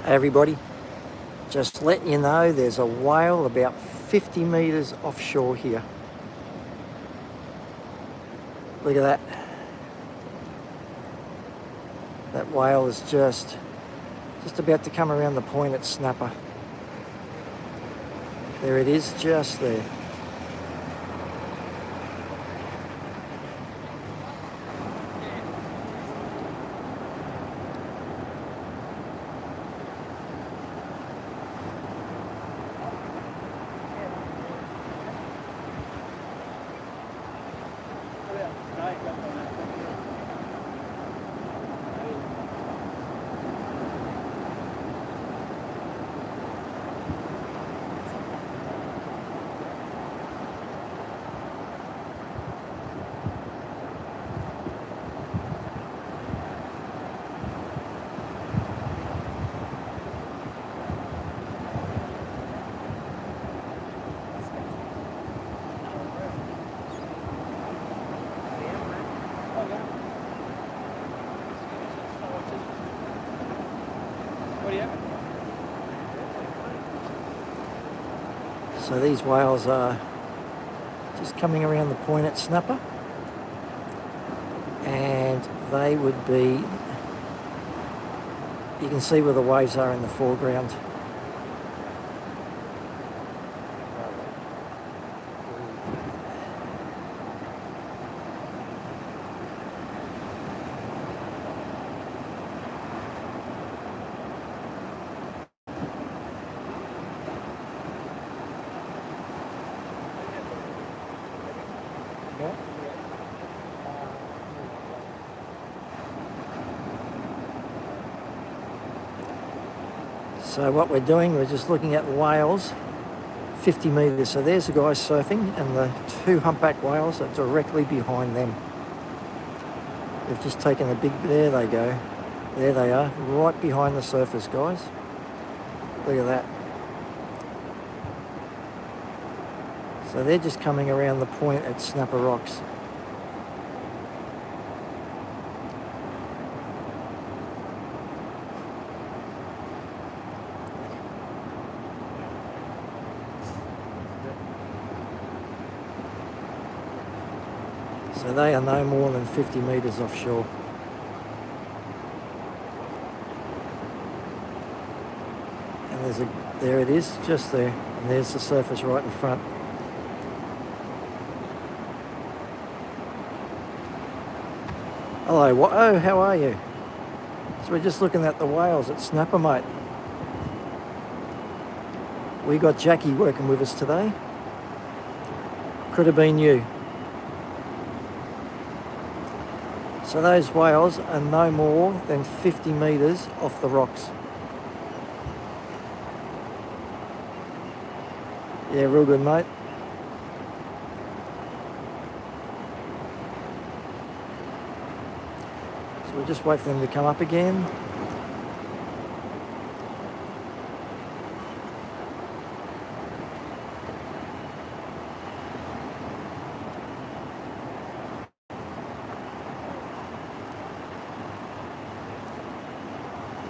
Hey everybody, just letting you know there's a whale about 50 metres offshore here. Look at that. That whale is just about to come around the point at snapper. There it is, just there. So these whales are just coming around the point at snapper, and they would be, you can see where the waves are in the foreground. So what we're doing, we're just looking at whales, 50 metres. So there's the guy surfing, and the two humpback whales are directly behind them. They've just taken a big, there they go. There they are, right behind the surfers, guys. Look at that. So they're just coming around the point at Snapper Rocks. So they are no more than 50 metres offshore. And there it is, just there. And there's the surface right in front. Hello, oh, how are you? So we're just looking at the whales at Snapper, mate. We got Jackie working with us today. Could have been you. So those whales are no more than 50 metres off the rocks. Yeah, real good, mate. So we'll just wait for them to come up again.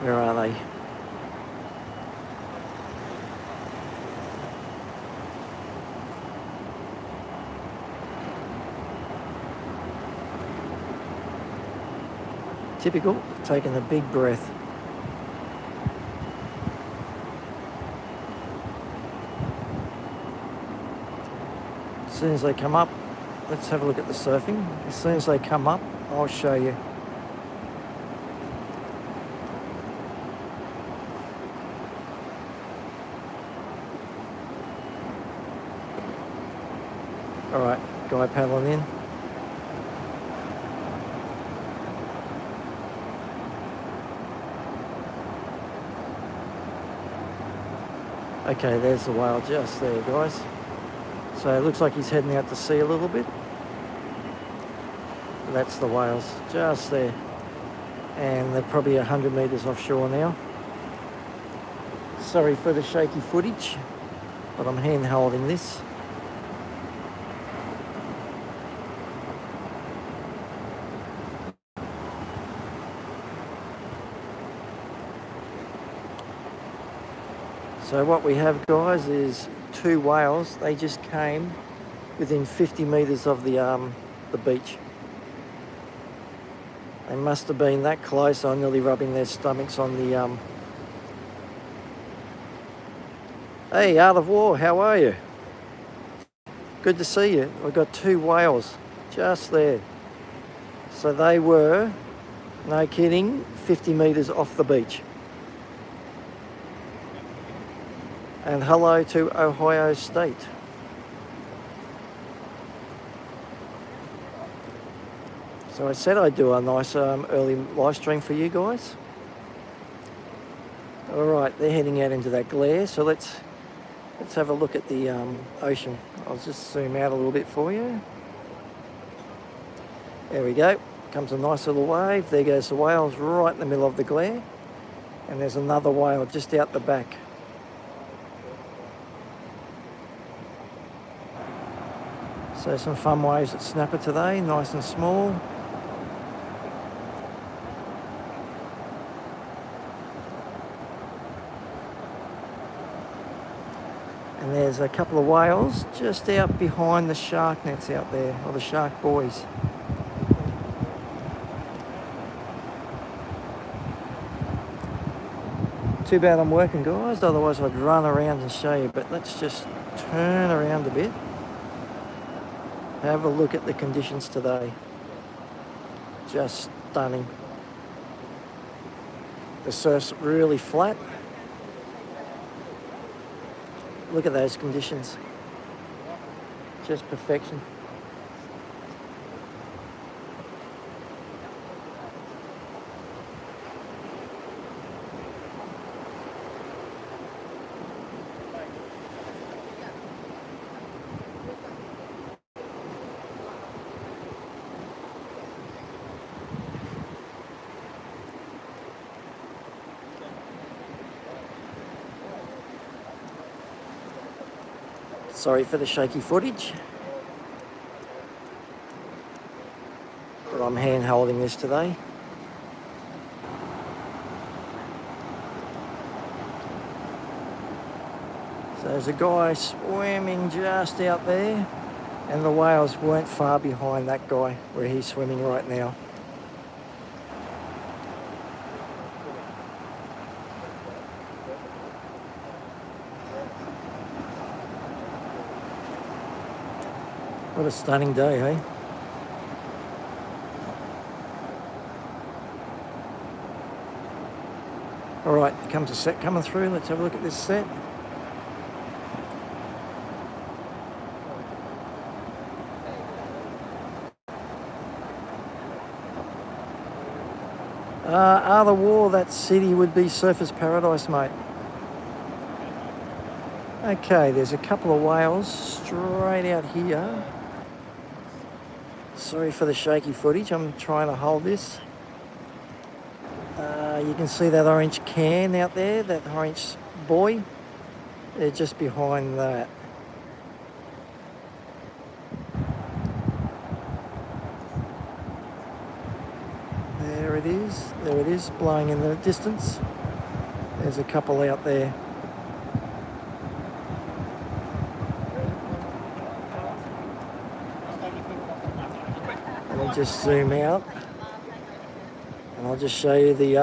Where are they? Typical, taking a big breath. As soon as they come up, let's have a look at the surfing. As soon as they come up, I'll show you. All right, guy paddling in. Okay, there's the whale just there, guys. So it looks like he's heading out to sea a little bit. That's the whales, just there. And they're probably 100 metres offshore now. Sorry for the shaky footage, but I'm hand holding this. So what we have, guys, is two whales. They just came within 50 metres of the beach. They must have been that close. I'm nearly rubbing their stomachs on the... Hey, Art of War, how are you? Good to see you. We've got two whales just there. So they were, no kidding, 50 metres off the beach. And hello to Ohio State. So I said I'd do a nice early live stream for you guys. All right, they're heading out into that glare. So let's have a look at the ocean. I'll just zoom out a little bit for you. There we go. Comes a nice little wave. There goes the whales right in the middle of the glare. And there's another whale just out the back. So some fun waves at snapper today, nice and small. And there's a couple of whales just out behind the shark nets out there, or the shark buoys. Too bad I'm working, guys, otherwise I'd run around and show you, but let's just turn around a bit. Have a look at the conditions today. Just stunning. The surf's really flat. Look at those conditions. Just perfection. Sorry for the shaky footage, but I'm hand holding this today. So there's a guy swimming just out there, and the whales weren't far behind that guy where he's swimming right now. What a stunning day, hey? All right, here comes a set coming through. Let's have a look at this set. Other War, that city would be Surfers Paradise, mate. Okay, there's a couple of whales straight out here. Sorry for the shaky footage, I'm trying to hold this. You can see that orange can out there, that orange buoy. They're just behind that. There it is, blowing in the distance. There's a couple out there. Let me just zoom out. And I'll just show you the,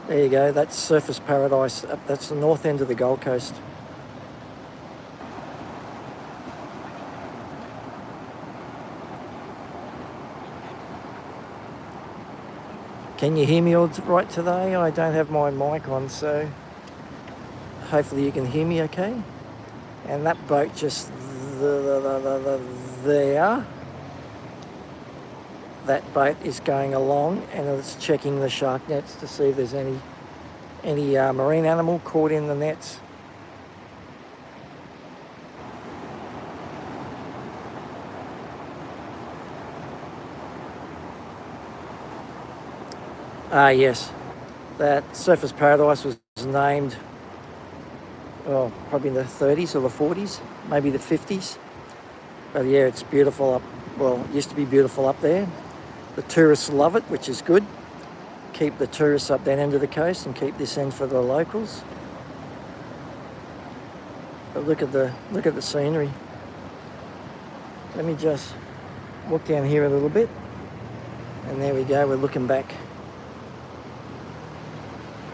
there you go, that's Surfers Paradise. That's the north end of the Gold Coast. Can you hear me all right today? I don't have my mic on, so hopefully you can hear me okay. And that boat just there. That boat is going along and it's checking the shark nets to see if there's any marine animal caught in the nets. Yes, that Surfers Paradise was named, well, probably in the 30s or the 40s, maybe the 50s. But yeah, it's beautiful up, well, it used to be beautiful up there. The tourists love it, which is good. Keep the tourists up that end of the coast and keep this end for the locals. But look at the scenery. Let me just walk down here a little bit, and there we go. We're looking back.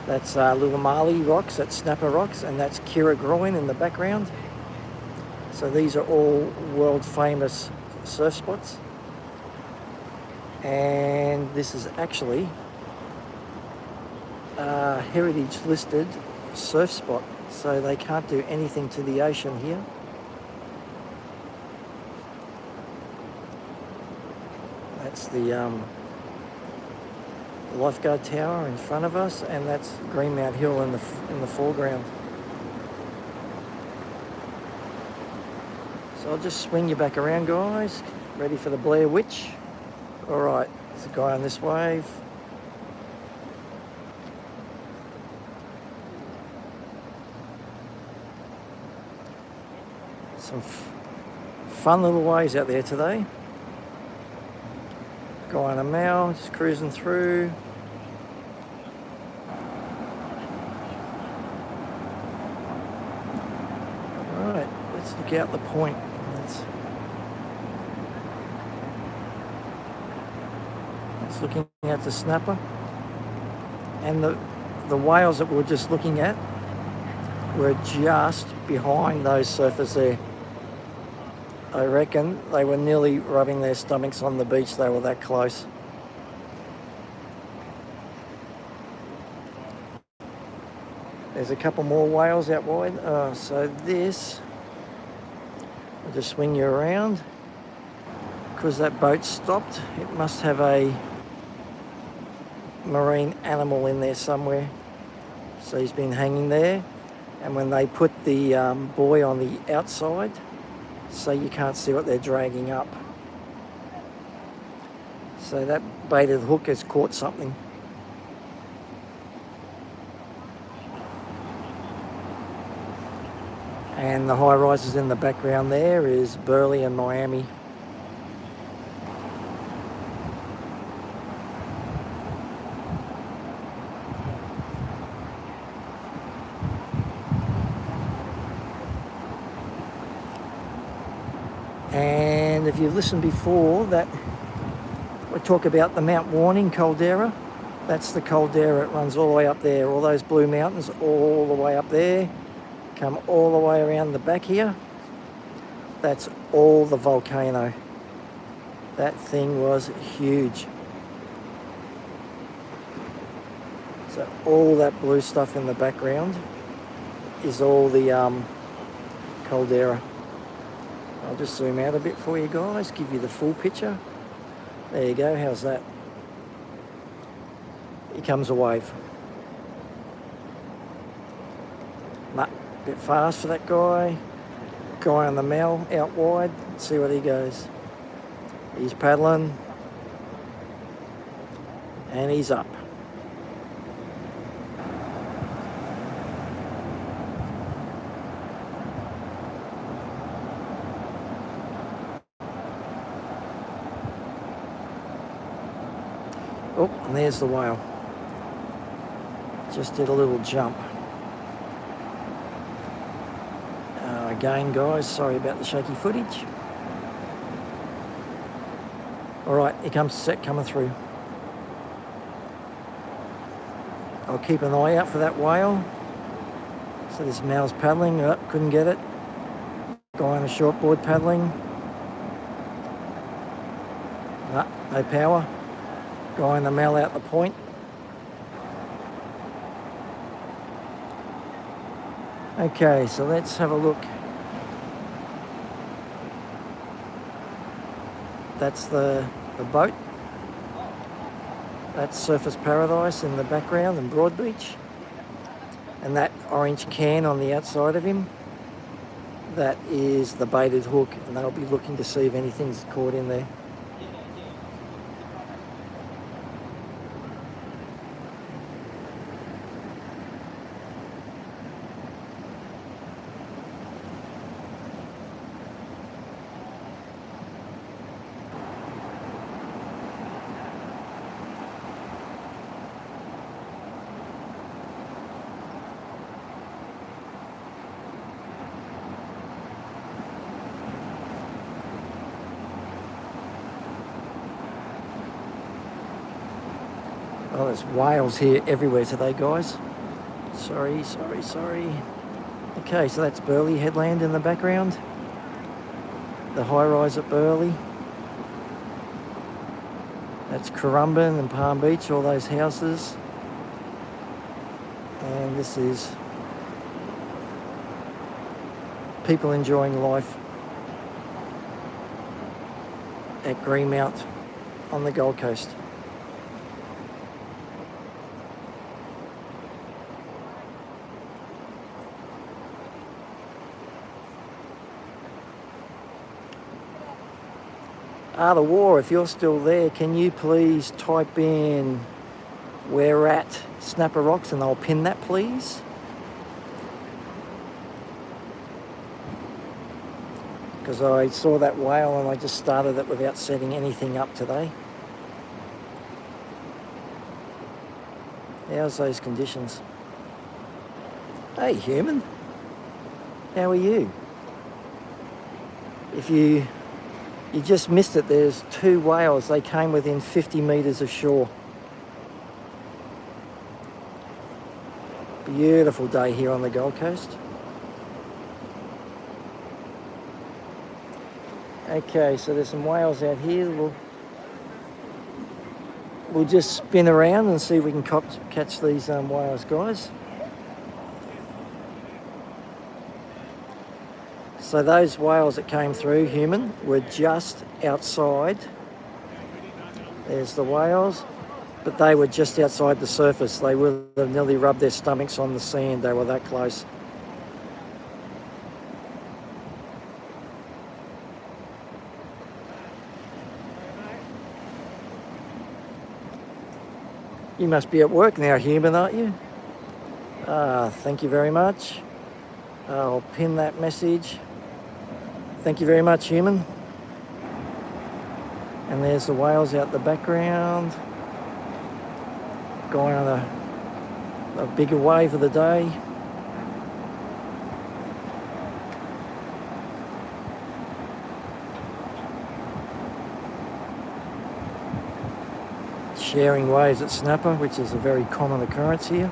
That's Little Marley rocks, that's Snapper rocks, and that's Kira Groin in the background. So these are all world famous surf spots. And this is actually a heritage listed surf spot. So they can't do anything to the ocean here. That's the lifeguard tower in front of us, and that's Greenmount Hill in the foreground. So I'll just swing you back around, guys. Ready for the Blair Witch? All right, there's a guy on this wave. Some fun little waves out there today. Guy on a Mao, just cruising through. All right, let's look out the point. That's looking at the snapper. And the whales that we were just looking at were just behind those surfers there. I reckon they were nearly rubbing their stomachs on the beach. They were that close. There's a couple more whales out wide. So this, I'll just swing you around. Because that boat stopped, it must have a marine animal in there somewhere. So he's been hanging there. And when they put the buoy on the outside, so you can't see what they're dragging up. So that baited hook has caught something. And the high rises in the background there is Burleigh and Miami. And if you've listened before, that we talk about the Mount Warning caldera. That's the caldera. It runs all the way up there. All those blue mountains all the way up there. Come all the way around the back here. That's all the volcano. That thing was huge. So all that blue stuff in the background is all the caldera. I'll just zoom out a bit for you guys, give you the full picture. There you go, how's that? Here comes a wave. Nah, a bit fast for that guy. Guy on the Mel out wide, let's see what he goes. He's paddling. And he's up. Oh, and there's the whale. Just did a little jump. Again, guys, sorry about the shaky footage. All right, here comes the set coming through. I'll keep an eye out for that whale. So this Mal's paddling, couldn't get it. Guy on a shortboard paddling. No power. Guy on the Mal out the point. Okay, so let's have a look. That's the boat. That's Surfers Paradise in the background and Broadbeach. And that orange can on the outside of him, that is the baited hook, and they'll be looking to see if anything's caught in there. Oh, there's whales here everywhere today, guys. Sorry. Okay, so that's Burleigh Headland in the background. The high-rise at Burleigh. That's Currumbin and Palm Beach, all those houses. And this is people enjoying life at Greenmount on the Gold Coast. The War, if you're still there, can you please type in where we're at Snapper Rocks and I'll pin that, please? Because I saw that whale and I just started it without setting anything up today. How's those conditions? Hey, human. How are you? If you just missed it, there's 2 whales. They came within 50 metres of shore. Beautiful day here on the Gold Coast. Okay, so there's some whales out here. We'll just spin around and see if we can catch these whales, guys. So those whales that came through, human, were just outside. There's the whales, but they were just outside the surface. They would have nearly rubbed their stomachs on the sand. They were that close. You must be at work now, human, aren't you? Thank you very much. I'll pin that message. Thank you very much, human. And there's the whales out the background. Going on a bigger wave of the day. Sharing waves at snapper, which is a very common occurrence here.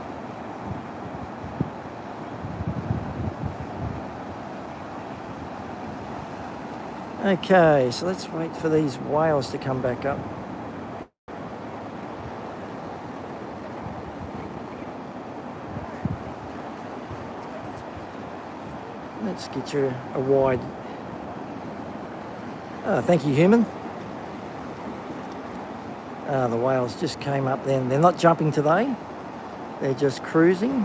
Okay, so let's wait for these whales to come back up. Let's get you a wide... thank you, human. The whales just came up then. They're not jumping today. They're just cruising.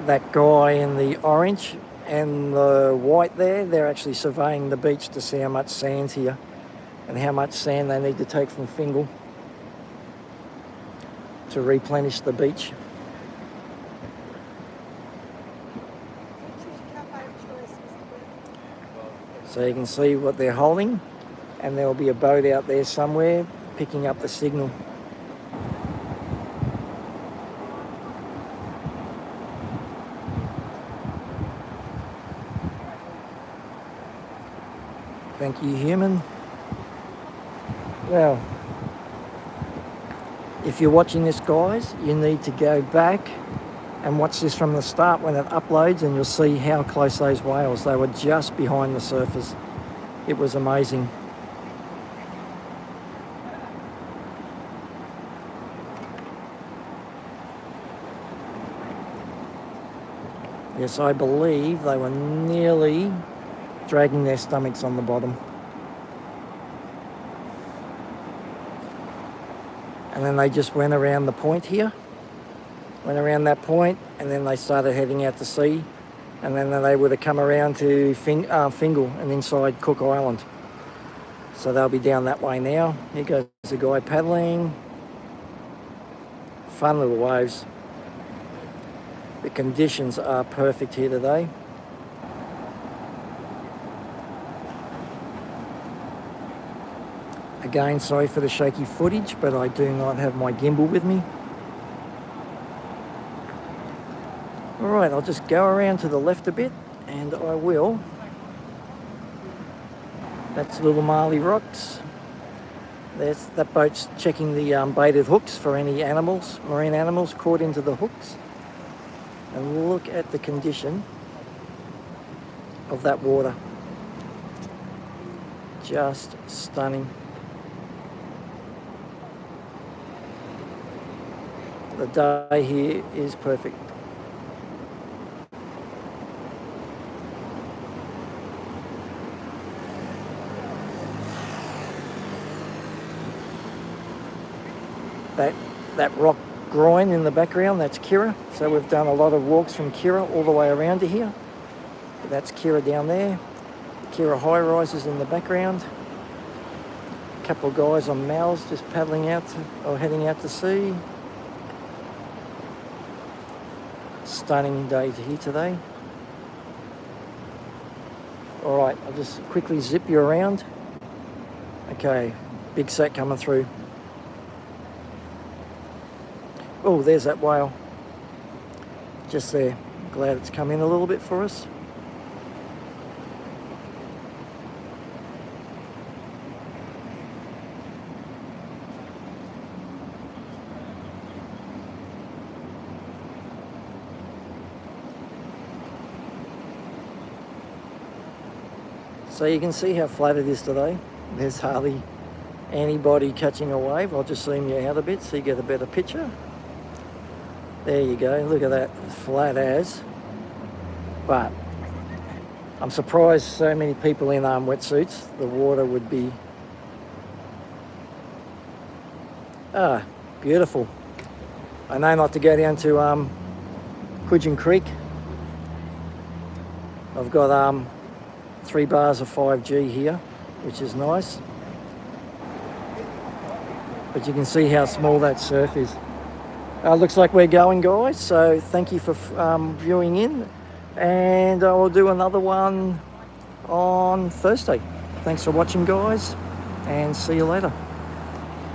That guy in the orange and the white there, they're actually surveying the beach to see how much sand's here and how much sand they need to take from Fingal to replenish the beach. So you can see what they're holding, and there'll be a boat out there somewhere picking up the signal. Thank you, human. Well, if you're watching this, guys, you need to go back and watch this from the start when it uploads, and you'll see how close those whales. They were just behind the surface. It was amazing. Yes, I believe they were nearly dragging their stomachs on the bottom. And then they just went around the point here, went around that point, and then they started heading out to sea, and then they would have come around to Fingal and inside Cook Island. So they'll be down that way now. Here goes the guy paddling. Fun little waves. The conditions are perfect here today. Again, sorry for the shaky footage, but I do not have my gimbal with me. All right, I'll just go around to the left a bit, and I will That's Little Marley Rocks. That boat's checking the baited hooks for any animals, marine animals caught into the hooks. And look at the condition of that water. Just stunning. The day here is perfect. That rock groin in the background, that's Kira. So we've done a lot of walks from Kira all the way around to here. That's Kira down there. Kira high rises in the background. A couple of guys on mows just paddling out or heading out to sea. Stunning day here today. All right, I'll just quickly zip you around. Okay, big set coming through. Oh, there's that whale. Just there. Glad it's come in a little bit for us. So you can see how flat it is today. There's hardly anybody catching a wave. I'll just zoom you out a bit so you get a better picture. There you go, look at that, flat as. But I'm surprised so many people in wetsuits. The water would be, beautiful. I know not to go down to Coogin Creek. I've got 3 bars of 5G here, which is nice. But you can see how small that surf is. Looks like we're going, guys, so thank you for viewing in, and I will do another one on Thursday. Thanks for watching, guys, and see you later.